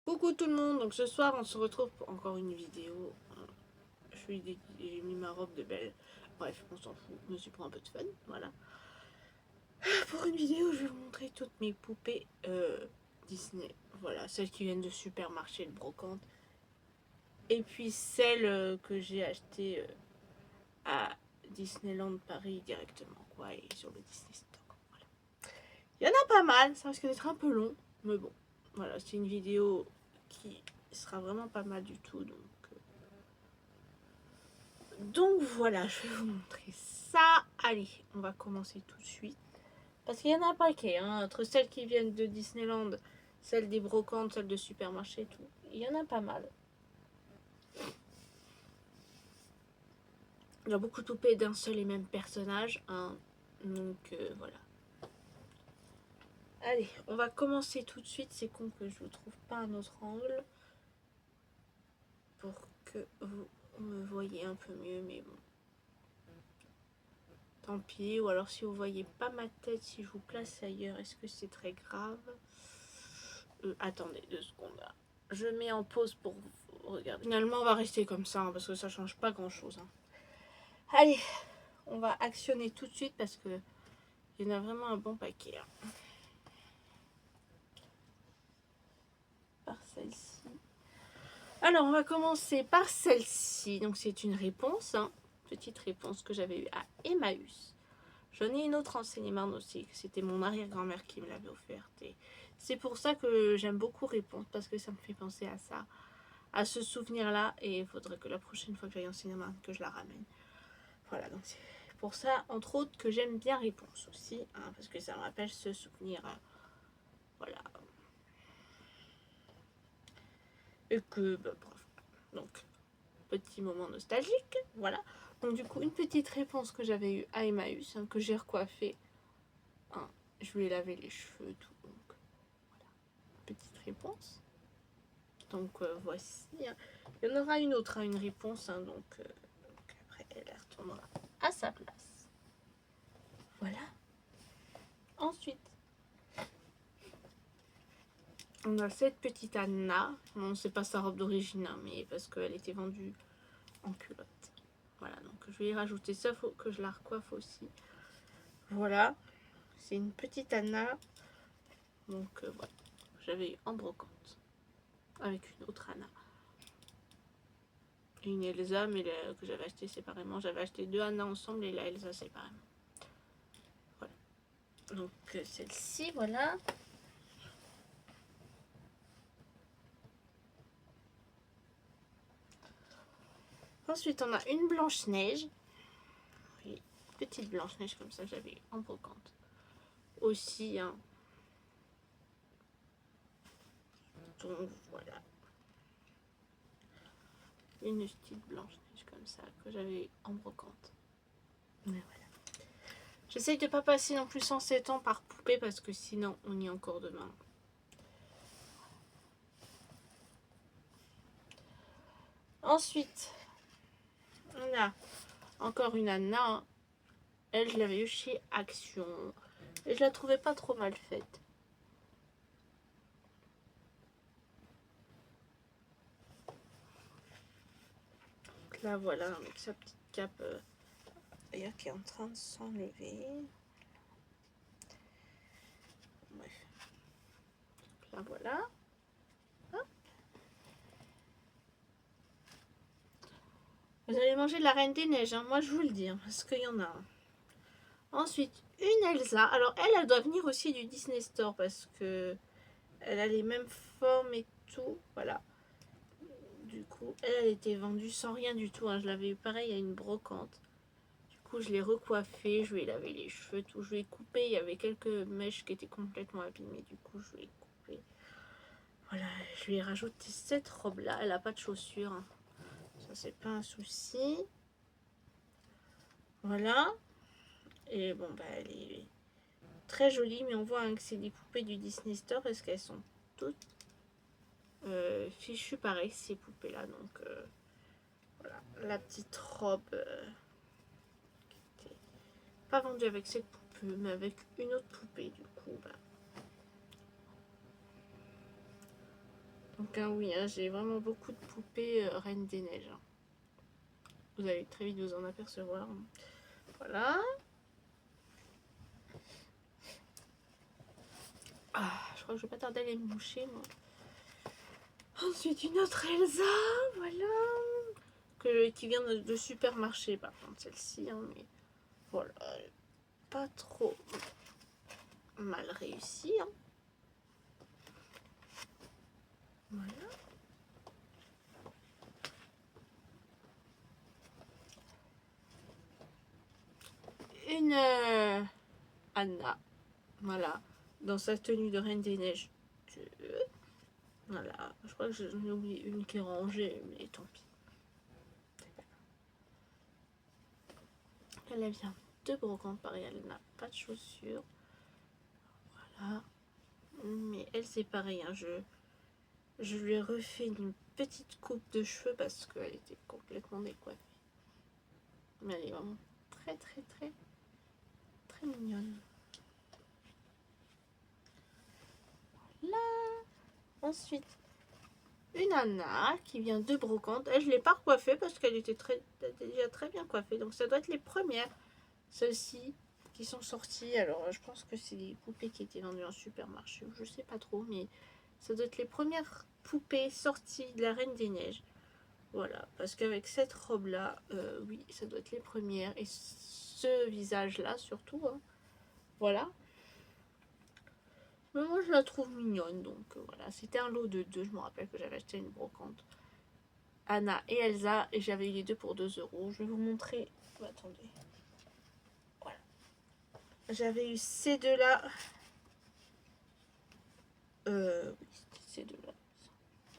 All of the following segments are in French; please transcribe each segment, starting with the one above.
Coucou tout le monde, donc ce soir on se retrouve pour encore une vidéo. J'ai mis ma robe de belle. Bref, on s'en fout, mais c'est pour un peu de fun, voilà. Pour une vidéo, je vais vous montrer toutes mes poupées Disney. Voilà, celles qui viennent de Supermarché de Brocante. Et puis celles que j'ai achetées à Disneyland Paris directement, quoi, et sur le Disney Store. Voilà. Il y en a pas mal, ça risque d'être un peu long, mais bon, voilà, c'est une vidéo qui sera vraiment pas mal du tout, donc voilà, je vais vous montrer ça. Allez, on va commencer tout de suite. Parce qu'il y en a un paquet, hein, entre celles qui viennent de Disneyland, celles des brocantes, celles de supermarché et tout. Il y en a pas mal. Il y a beaucoup de poupées d'un seul et même personnage. Hein, donc voilà. Allez, on va commencer tout de suite. C'est con que je ne trouve pas un autre angle. Pour que vous me voyez un peu mieux, mais bon. Tant pis, ou alors si vous voyez pas ma tête, si je vous place ailleurs, est-ce que c'est très grave? Attendez 2 secondes. Je mets en pause pour vous regarder. Finalement, on va rester comme ça, hein, parce que ça change pas grand-chose. Hein. Allez, on va actionner tout de suite, parce que il y en a vraiment un bon paquet. Hein. Par celle-ci. Alors, on va commencer par celle-ci. Donc, c'est une réponse, hein, petite réponse que j'avais eue à Emmaüs. J'en ai une autre en Seine-et-Marne aussi, c'était mon arrière-grand-mère qui me l'avait offerte. Et c'est pour ça que j'aime beaucoup Réponse, parce que ça me fait penser à ça, à ce souvenir-là. Et il faudrait que la prochaine fois que j'aille en Seine-et-Marne, que je la ramène. Voilà, donc c'est pour ça, entre autres, que j'aime bien Réponse aussi, hein, parce que ça me rappelle ce souvenir. Voilà. Et que, bah, bref. Donc, petit moment nostalgique, voilà. Donc du coup, une petite réponse que j'avais eue à Emmaüs, hein, que j'ai recoiffée. Hein, je lui ai lavé les cheveux, tout. Donc, voilà. Petite réponse. Donc voici. Hein. Il y en aura une autre, hein, une réponse. Hein, donc après, elle retournera à sa place. Voilà. Ensuite, on a cette petite Anna. Bon, c'est pas sa robe d'origine, hein, mais parce qu'elle était vendue en culotte. Voilà, donc je vais y rajouter ça, faut que je la recoiffe aussi. Voilà, c'est une petite Anna. Donc voilà, j'avais eu en brocante avec une autre Anna. Une Elsa, mais que j'avais acheté séparément. J'avais acheté 2 Anna ensemble et la Elsa séparément. Voilà. Donc celle-ci, voilà. Ensuite, on a une Blanche-Neige. Oui, petite Blanche-Neige comme ça, j'avais en brocante. Aussi, hein. Donc voilà. Une petite Blanche-Neige comme ça, que j'avais en brocante. Mais voilà. J'essaye de ne pas passer non plus 107 ans par poupée, parce que sinon, on y est encore demain. Ensuite, on a encore une Anna. Elle, je l'avais eu chez Action. Et je la trouvais pas trop mal faite. Donc là, voilà, avec sa petite cape d'ailleurs qui est en train de s'enlever. Bref. Donc là, voilà. Hop. Vous allez manger de la Reine des Neiges, hein, moi je vous le dis, hein, parce qu'il y en a un. Ensuite, une Elsa. Alors elle doit venir aussi du Disney Store, parce que elle a les mêmes formes et tout. Voilà. Du coup, elle était vendue sans rien du tout. Hein. Je l'avais eu pareil à une brocante. Du coup, je l'ai recoiffée, je lui ai lavé les cheveux, tout. Je lui ai coupé. Il y avait quelques mèches qui étaient complètement abîmées. Du coup, je lui ai coupé. Voilà, je lui ai rajouté cette robe-là. Elle n'a pas de chaussures. Hein. Ça, c'est pas un souci. Voilà. Et bon, bah, elle est très jolie, mais on voit hein, que c'est des poupées du Disney Store parce qu'elles sont toutes fichues pareil, ces poupées-là. Donc, voilà. La petite robe qui était pas vendue avec cette poupée, mais avec une autre poupée, du coup, bah. Donc oui, hein, j'ai vraiment beaucoup de poupées Reine des Neiges. Hein. Vous allez très vite vous en apercevoir. Voilà. Ah, je crois que je vais pas tarder à les moucher, moi. Ensuite, une autre Elsa, voilà. Qui vient de supermarché, par contre, celle-ci. Hein, mais voilà, pas trop mal réussi. Hein. Voilà. Une Anna, voilà, dans sa tenue de Reine des Neiges. Voilà, je crois que j'en ai oublié une qui est rangée, mais tant pis. Elle vient de brocante, pareil, elle n'a pas de chaussures. Voilà. Mais elle, c'est pareil, hein, je lui ai refait une petite coupe de cheveux parce qu'elle était complètement décoiffée. Mais elle est vraiment très, très, très, très mignonne. Là. Ensuite, une Anna qui vient de brocante. Elle, je ne l'ai pas recoiffée parce qu'elle était déjà très bien coiffée. Donc ça doit être les premières, celles-ci, qui sont sorties. Alors je pense que c'est des poupées qui étaient vendues en supermarché. Je ne sais pas trop, mais ça doit être les premières poupées sorties de la Reine des Neiges. Voilà, parce qu'avec cette robe-là, oui, ça doit être les premières. Et ce visage-là, surtout. Hein. Voilà. Mais moi, je la trouve mignonne. Donc, voilà. C'était un lot de 2. Je me rappelle que j'avais acheté une brocante. Anna et Elsa. Et j'avais eu les deux pour 2 €. Je vais vous montrer. Oh, attendez. Voilà. J'avais eu ces deux-là. Oui, c'était ces deux-là.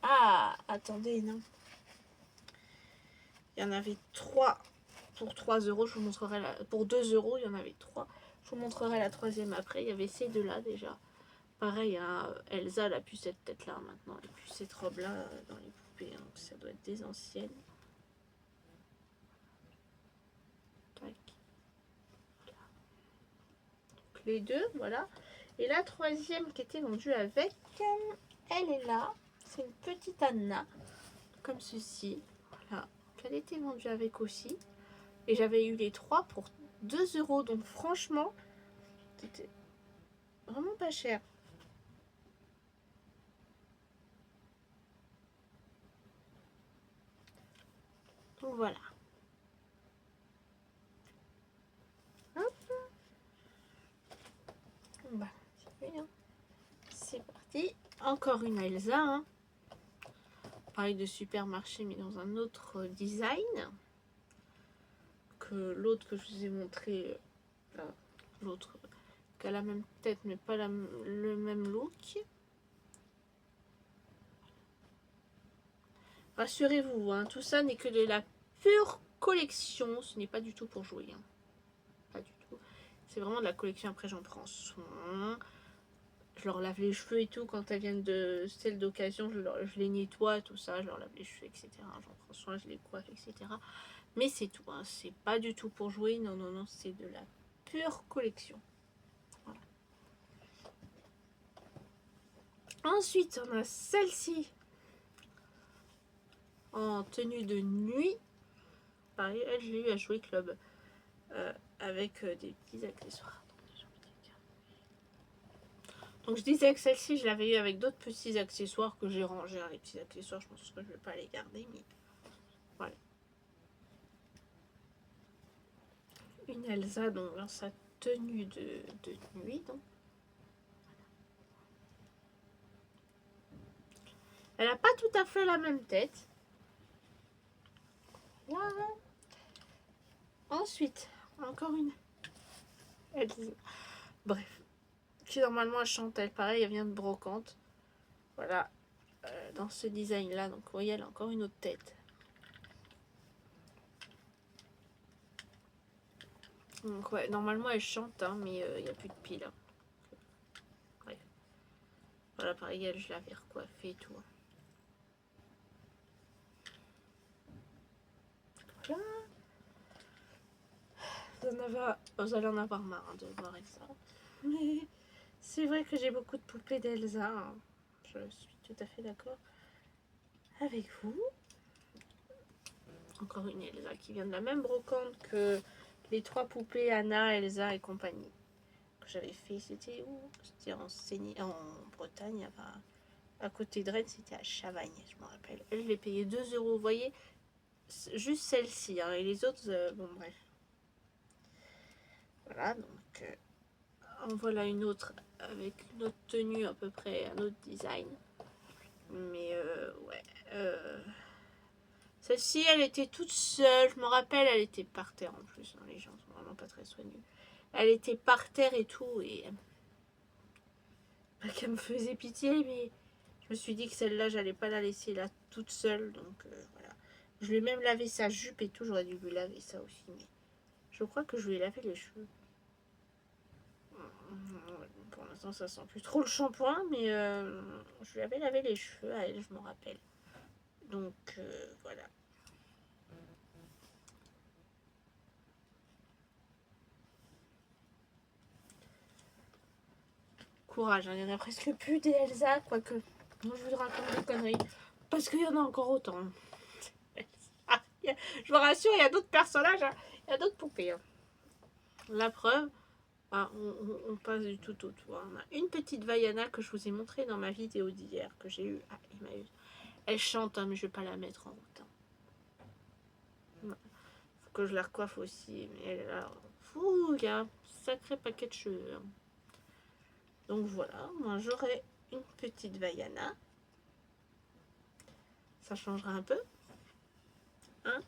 Ah, attendez, non. Il y en avait 3 pour 3 €. Je vous montrerai pour 2 €, il y en avait 3. Je vous montrerai la troisième après. Il y avait ces deux-là déjà. Pareil, hein, Elsa, elle a plus cette tête-là maintenant. Et puis cette robe-là dans les poupées. Hein, ça doit être des anciennes. Tac. Voilà. Donc les deux, voilà. Et la troisième qui était vendue avec, elle est là. C'est une petite Anna. Comme ceci. Voilà. Elle était vendue avec aussi. Et j'avais eu les 3 pour 2 €. Donc franchement, c'était vraiment pas cher. Donc voilà. Hop. Bah, c'est parti. Encore une Elsa. Hein. Pareil de supermarché, mais dans un autre design que l'autre que je vous ai montré. L'autre qui a la même tête, mais pas le même look. Rassurez-vous, hein, tout ça n'est que de la pure collection. Ce n'est pas du tout pour jouer. Hein. Pas du tout. C'est vraiment de la collection. Après, j'en prends soin. Je leur lave les cheveux et tout. Quand elles viennent de celles d'occasion, je les nettoie, tout ça. Je leur lave les cheveux, etc. J'en prends soin, je les coiffe, etc. Mais c'est tout. Hein. C'est pas du tout pour jouer. Non, non, non. C'est de la pure collection. Voilà. Ensuite, on a celle-ci. En tenue de nuit. Pareil, elle, je l'ai eu à Jouer Club. Avec des petits accessoires. Donc je disais que celle-ci, je l'avais eu avec d'autres petits accessoires que j'ai rangés. Hein, les petits accessoires, je pense que je ne vais pas les garder, mais voilà. Une Elsa, donc dans sa tenue de nuit. Donc. Elle n'a pas tout à fait la même tête. Voilà. Ensuite, encore une Elsa. Bref. Qui normalement elle chante, elle pareil, elle vient de brocante. Voilà. Dans ce design là, donc vous voyez, elle a encore une autre tête. Donc ouais, normalement elle chante, hein, mais il n'y a plus de pile. Hein. Bref. Voilà, pareil, elle, je l'avais recoiffée et tout. Voilà. Vous allez en avoir marre hein, de voir ça. Mais c'est vrai que j'ai beaucoup de poupées d'Elsa. Hein. Je suis tout à fait d'accord. avec vous. Encore une Elsa qui vient de la même brocante que les 3 poupées Anna, Elsa et compagnie. Que j'avais fait, c'était où? C'était en Bretagne, enfin, à côté de Rennes, c'était à Chavagne, je me rappelle. Elle, je l'ai payé 2 €, vous voyez, juste celle-ci, hein, et les autres, bon bref. Voilà, donc en voilà une autre avec une autre tenue à peu près, un autre design. Mais ouais, celle-ci, elle était toute seule, je me rappelle, elle était par terre en plus, hein, les gens sont vraiment pas très soigneux. Elle était par terre et tout, et pas qu'elle me faisait pitié, mais je me suis dit que celle-là, j'allais pas la laisser là toute seule, donc voilà. Je lui ai même lavé sa jupe et tout, j'aurais dû lui laver ça aussi, mais je crois que je lui ai lavé les cheveux. Pour l'instant, ça sent plus trop le shampoing, mais je lui avais lavé les cheveux à elle, je me rappelle. Donc voilà. Courage, hein, il y en a presque plus des Elsa, quoique. Non, je vous raconte des conneries. Parce qu'il y en a encore autant. Je vous rassure, il y a d'autres personnages, hein. Il y a d'autres poupées. Hein. La preuve, on passe du tout au tout. Hein. On a une petite Vaiana que je vous ai montrée dans ma vidéo d'hier, que j'ai eue à Emmaüs. Elle chante, hein, mais je vais pas la mettre en route. Hein. Faut que je la recoiffe aussi. Mais elle a fou, il y a un sacré paquet de cheveux. Hein. Donc voilà, moi j'aurai une petite Vaiana. Ça changera un peu. Hein?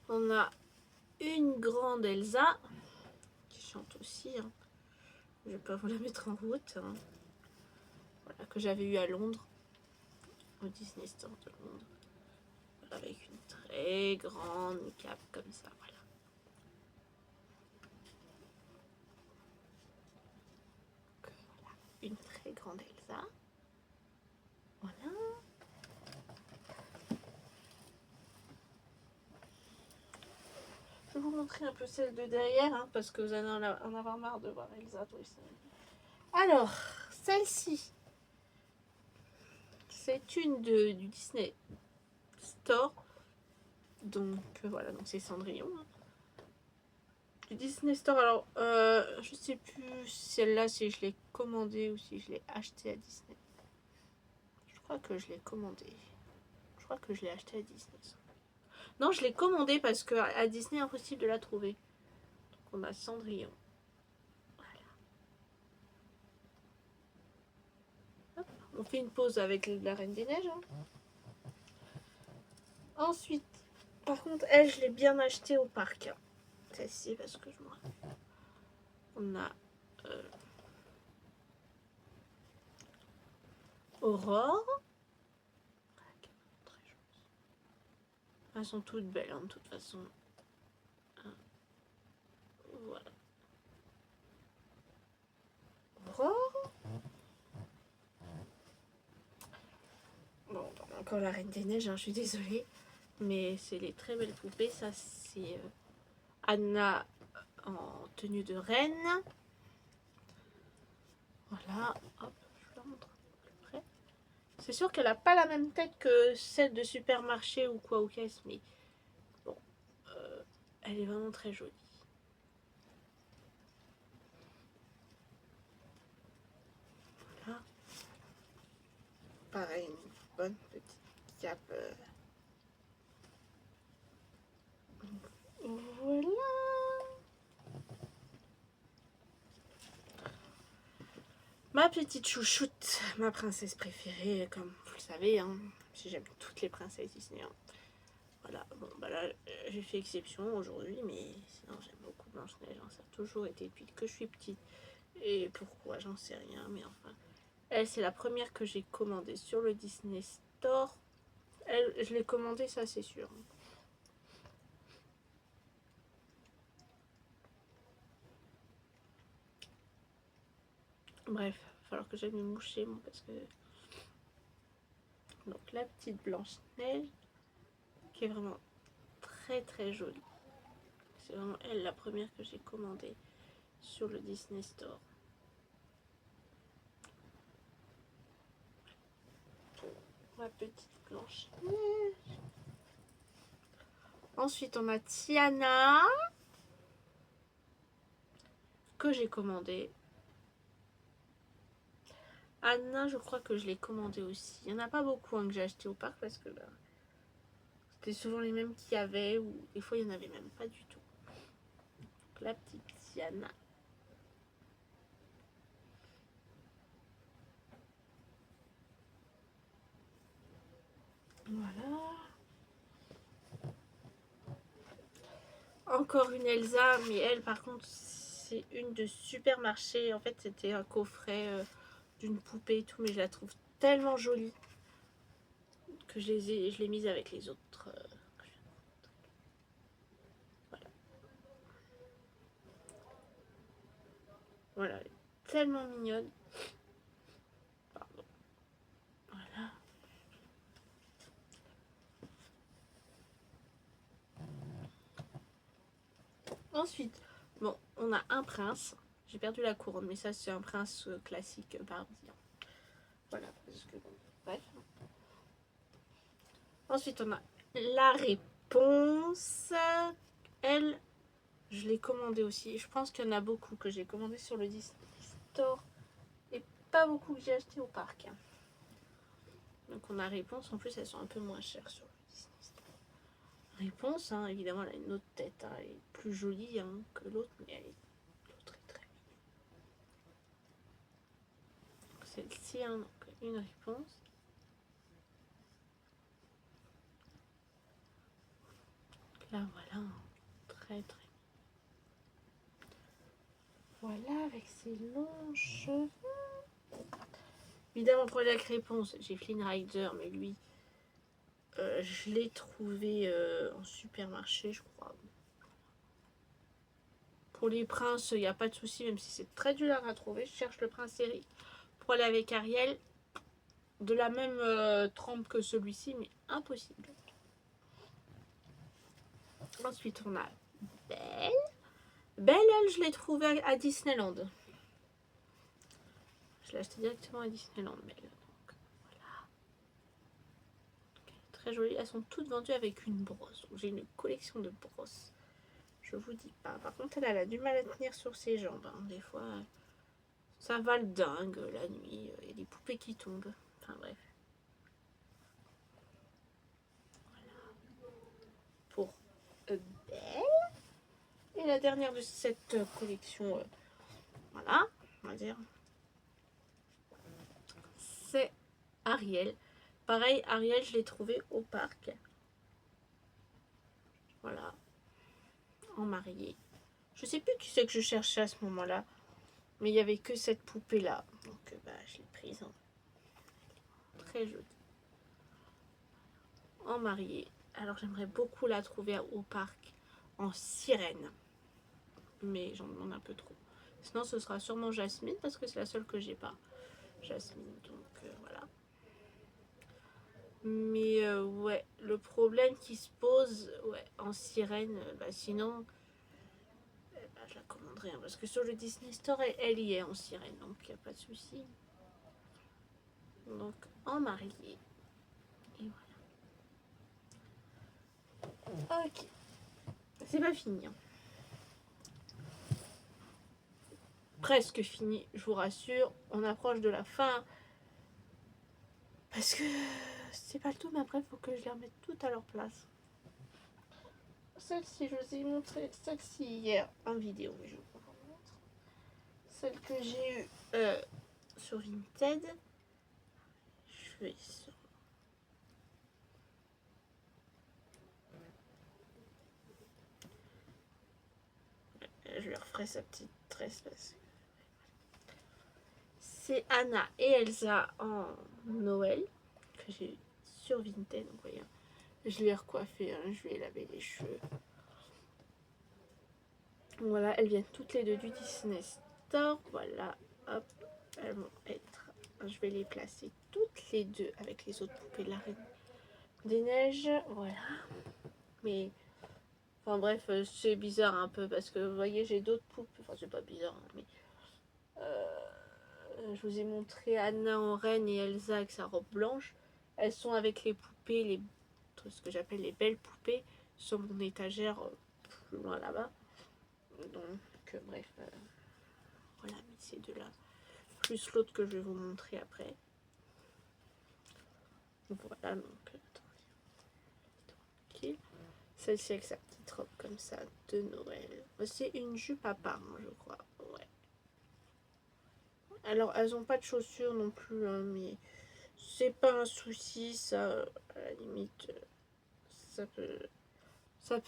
On a une grande Elsa qui chante aussi. Hein. Je vais pas vous la mettre en route. Hein. Voilà, que j'avais eu à Londres, au Disney Store de Londres, avec une très grande cape comme ça. Voilà. Donc, voilà. Une très grande Elsa. Voilà. Je vais vous montrer un peu celle de derrière, hein, parce que vous allez en avoir marre de voir Elsa. Alors, celle-ci, c'est une du Disney Store. Donc voilà, donc c'est Cendrillon. Hein. Du Disney Store, alors je sais plus celle-là si je l'ai commandée ou si je l'ai achetée à Disney. Je crois que je l'ai commandée. Je crois que je l'ai achetée à Disney. Non, je l'ai commandée parce qu'à Disney, impossible de la trouver. Donc on a Cendrillon. Voilà. Hop, on fait une pause avec la Reine des Neiges. Hein. Ensuite, par contre, elle, je l'ai bien achetée au parc. Hein. Celle-ci, parce que je me rappelle. On a Aurore. Elles sont toutes belles, hein, de toute façon. Voilà. Aurore. Bon, encore la Reine des Neiges, hein, je suis désolée. Mais c'est les très belles poupées. Ça, c'est Anna en tenue de reine. Voilà. Hop, je vous la montre plus près. C'est sûr qu'elle n'a pas la même tête que celle de supermarché ou quoi ou qu'est-ce, mais bon, elle est vraiment très jolie. Voilà. Pareil, une bonne petite cape. Voilà. Ma petite chouchoute, ma princesse préférée, comme vous le savez, hein, si j'aime toutes les princesses Disney. Hein. Voilà, bon, bah là, j'ai fait exception aujourd'hui, mais sinon j'aime beaucoup Blanche-Neige. Hein, ça a toujours été depuis que je suis petite. Et pourquoi, j'en sais rien, mais enfin. Elle, c'est la première que j'ai commandée sur le Disney Store. Elle, je l'ai commandée, ça c'est sûr. Bref, il va falloir que j'aille me moucher, moi, parce que... Donc, la petite Blanche-Neige, qui est vraiment très très jolie. C'est vraiment elle la première que j'ai commandée sur le Disney Store. Ma petite Blanche. Ensuite, on a Tiana que j'ai commandé. Anna, je crois que je l'ai commandé aussi. Il n'y en a pas beaucoup que j'ai acheté au parc parce que c'était souvent les mêmes qu'il y avait ou des fois il n'y en avait même pas du tout. Donc, la petite Tiana. Voilà. Encore une Elsa, mais elle par contre c'est une de Supermarché. En fait c'était un coffret d'une poupée et tout, mais je la trouve tellement jolie que je l'ai mise avec les autres. Voilà. Voilà, elle est tellement mignonne. Pardon. Voilà. Ensuite, bon, on a un prince. J'ai perdu la couronne, mais ça c'est un prince classique Barbie. Voilà, parce que bon, bref. Ensuite, on a la réponse. Elle, je l'ai commandée aussi. Je pense qu'il y en a beaucoup que j'ai commandé sur le Disney Store et pas beaucoup que j'ai acheté au parc. Donc on a réponse. En plus, elles sont un peu moins chères sur le Disney Store. Réponse, hein, évidemment, elle a une autre tête. Hein, elle est plus jolie que l'autre, mais l'autre est très mignonne. Celle-ci, hein, donc une réponse. Là, voilà, très très. Voilà, avec ses longs cheveux. Évidemment, pour la réponse, j'ai Flynn Rider, mais lui, je l'ai trouvé en supermarché, je crois. Pour les princes, il n'y a pas de souci, même si c'est très dur à trouver. Je cherche le prince Eric pour aller avec Ariel. De la même trempe que celui-ci, mais impossible. Ensuite, on a Belle. Belle, elle, je l'ai trouvée à Disneyland. Je l'ai achetée directement à Disneyland, Belle. Donc, voilà. Très jolie. Elles sont toutes vendues avec une brosse. J'ai une collection de brosses. Je vous dis pas. Par contre, elle a du mal à tenir sur ses jambes. Hein. Des fois, ça va le dingue la nuit. Il y a des poupées qui tombent. Enfin bref. Voilà. Pour Belle. Et la dernière de cette collection, voilà, on va dire, c'est Ariel. Pareil, Ariel, je l'ai trouvé au parc. Voilà. En mariée. Je sais plus qui c'est que je cherchais à ce moment-là. Mais il n'y avait que cette poupée-là. Donc, je l'ai prise. Hein. Très jolie. En mariée. Alors, j'aimerais beaucoup la trouver au parc en sirène. Mais j'en demande un peu trop. Sinon, ce sera sûrement Jasmine parce que c'est la seule que j'ai pas. Jasmine, donc voilà. Mais ouais, le problème qui se pose en sirène, sinon je la commanderai. Hein, parce que sur le Disney Store, elle y est en sirène, donc il n'y a pas de souci. Donc en mariée. Et voilà. Ok. C'est pas fini. Hein. Presque fini, je vous rassure. On approche de la fin. Parce que c'est pas le tout, mais après, il faut que je les remette toutes à leur place. Celle-ci, je vous ai montré celle-ci hier en vidéo, mais je vous montre. Celle que j'ai eue sur Vinted. Je vais sur... Je lui referai sa petite tresse parce que... C'est Anna et Elsa en Noël que j'ai eu sur Vinted. Donc, voyez, je lui ai recoiffé, hein, je lui ai lavé les cheveux. Voilà, elles viennent toutes les deux du Disney Store. Voilà, hop, elles vont être... Je vais les placer toutes les deux avec les autres poupées de la Reine des Neiges. Voilà. Mais Enfin bref, c'est bizarre un peu parce que vous voyez, j'ai d'autres poupées. Enfin, c'est pas bizarre, hein, mais je vous ai montré Anna en reine et Elsa avec sa robe blanche. Elles sont avec les poupées, ce que j'appelle les belles poupées, sur mon étagère plus loin là-bas. Donc, bref, voilà, mais ces deux-là. Plus l'autre que je vais vous montrer après. Voilà, donc, attendez. Celle-ci avec sa petite robe comme ça de Noël. C'est une jupe à part, hein, je crois. Ouais. Alors, elles n'ont pas de chaussures non plus, hein, mais c'est pas un souci, ça, à la limite, ça peut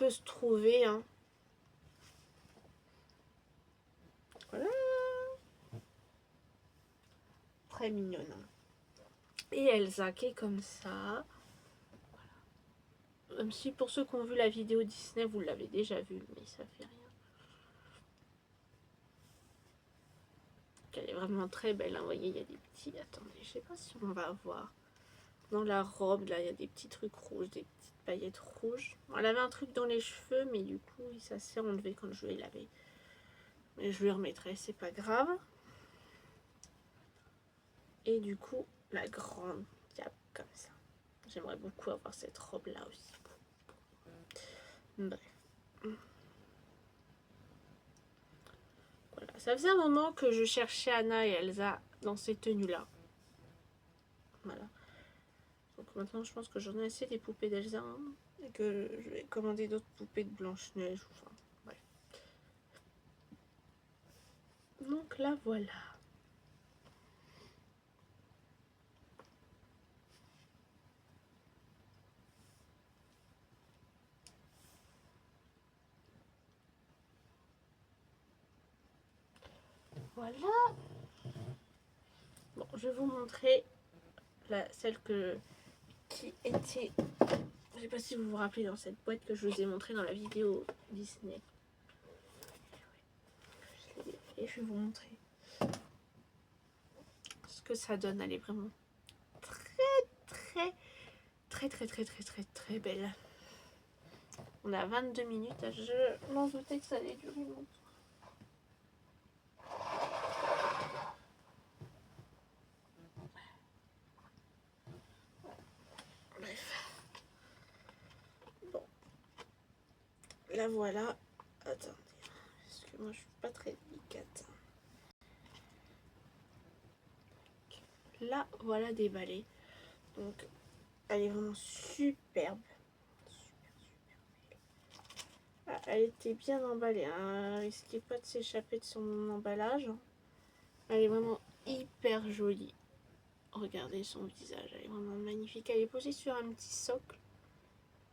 se trouver, hein. Voilà. Très mignonne. Hein. Et Elsa qui est comme ça. Voilà. Même si pour ceux qui ont vu la vidéo Disney, vous l'avez déjà vue, mais ça fait rien. Elle est vraiment très belle. Hein. Vous voyez, il y a des petits... Attendez, je sais pas si on va voir. Dans la robe, là, il y a des petits trucs rouges, des petites paillettes rouges. Elle avait un truc dans les cheveux, mais du coup, ça s'est enlevé quand je l'ai lavé. Mais je lui remettrai, c'est pas grave. Et du coup, la grande cape comme ça. J'aimerais beaucoup avoir cette robe-là aussi. Bref. Voilà. Ça faisait un moment que je cherchais Anna et Elsa dans ces tenues-là. Voilà. Donc maintenant, je pense que j'en ai assez des poupées d'Elsa. Hein, et que je vais commander d'autres poupées de Blanche-Neige. Enfin, bref. Donc là, voilà. Voilà. Bon, je vais vous montrer celle qui était... Je sais pas si vous vous rappelez dans cette boîte que je vous ai montré dans la vidéo Disney. Et je vais vous montrer ce que ça donne. Elle est vraiment très belle. On a 22 minutes. Je m'en doutais que ça allait durer longtemps. Bref. Bon. La voilà. Attendez. Parce que moi je suis pas très délicate. La voilà déballée. Donc elle est vraiment superbe. Ah, elle était bien emballée. Hein. Elle risquait pas de s'échapper de son emballage. Elle est vraiment hyper jolie. Regardez son visage, elle est vraiment magnifique. Elle est posée sur un petit socle.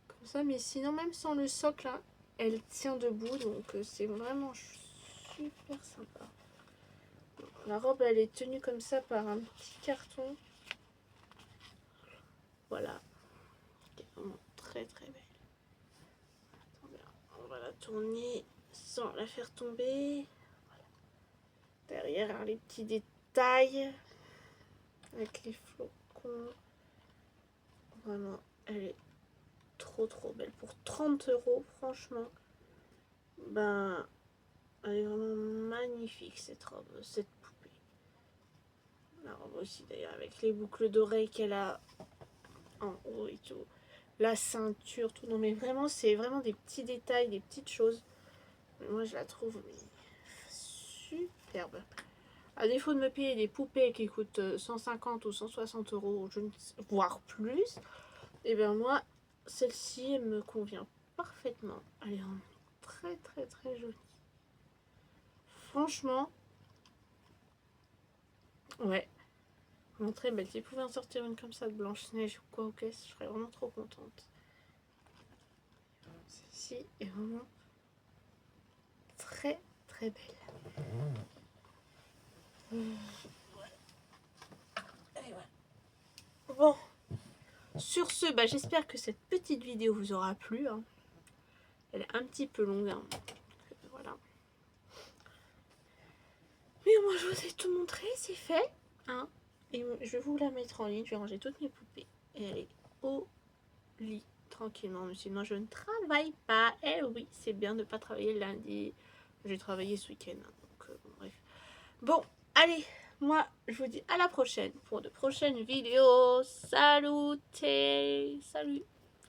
Comme ça, mais sinon, même sans le socle, hein, elle tient debout. Donc c'est vraiment super sympa. La robe, elle est tenue comme ça par un petit carton. Voilà. Elle est vraiment très belle. Attendez, on va la tourner sans la faire tomber. Voilà. Derrière, hein, les petits détails. Avec les flocons. Vraiment, elle est trop belle. Pour 30 €, franchement, ben, elle est vraiment magnifique cette robe, cette poupée. La robe aussi d'ailleurs, avec les boucles d'oreilles qu'elle a en haut et tout. La ceinture, tout. Non mais vraiment, c'est vraiment des petits détails, des petites choses. Moi, je la trouve superbe. À défaut de me payer des poupées qui coûtent 150 ou 160 €, voire plus, et bien moi, celle-ci me convient parfaitement. Elle est très jolie. Franchement, ouais, vraiment très belle. Si vous pouvez en sortir une comme ça de Blanche-Neige ou quoi, ok, je serais vraiment trop contente. Celle-ci est vraiment très belle. Bon, sur ce, bah, j'espère que cette petite vidéo vous aura plu. Hein. Elle est un petit peu longue. Hein. Voilà. Mais moi, je vous ai tout montré, c'est fait. Hein. Et je vais vous la mettre en ligne. Je vais ranger toutes mes poupées. Et elle est au lit. tranquillement. Mais sinon, je ne travaille pas. Eh oui, c'est bien de ne pas travailler le lundi. J'ai travaillé ce week-end. Donc, bon, bref. Bon, allez, moi, je vous dis à la prochaine pour de prochaines vidéos. Salut.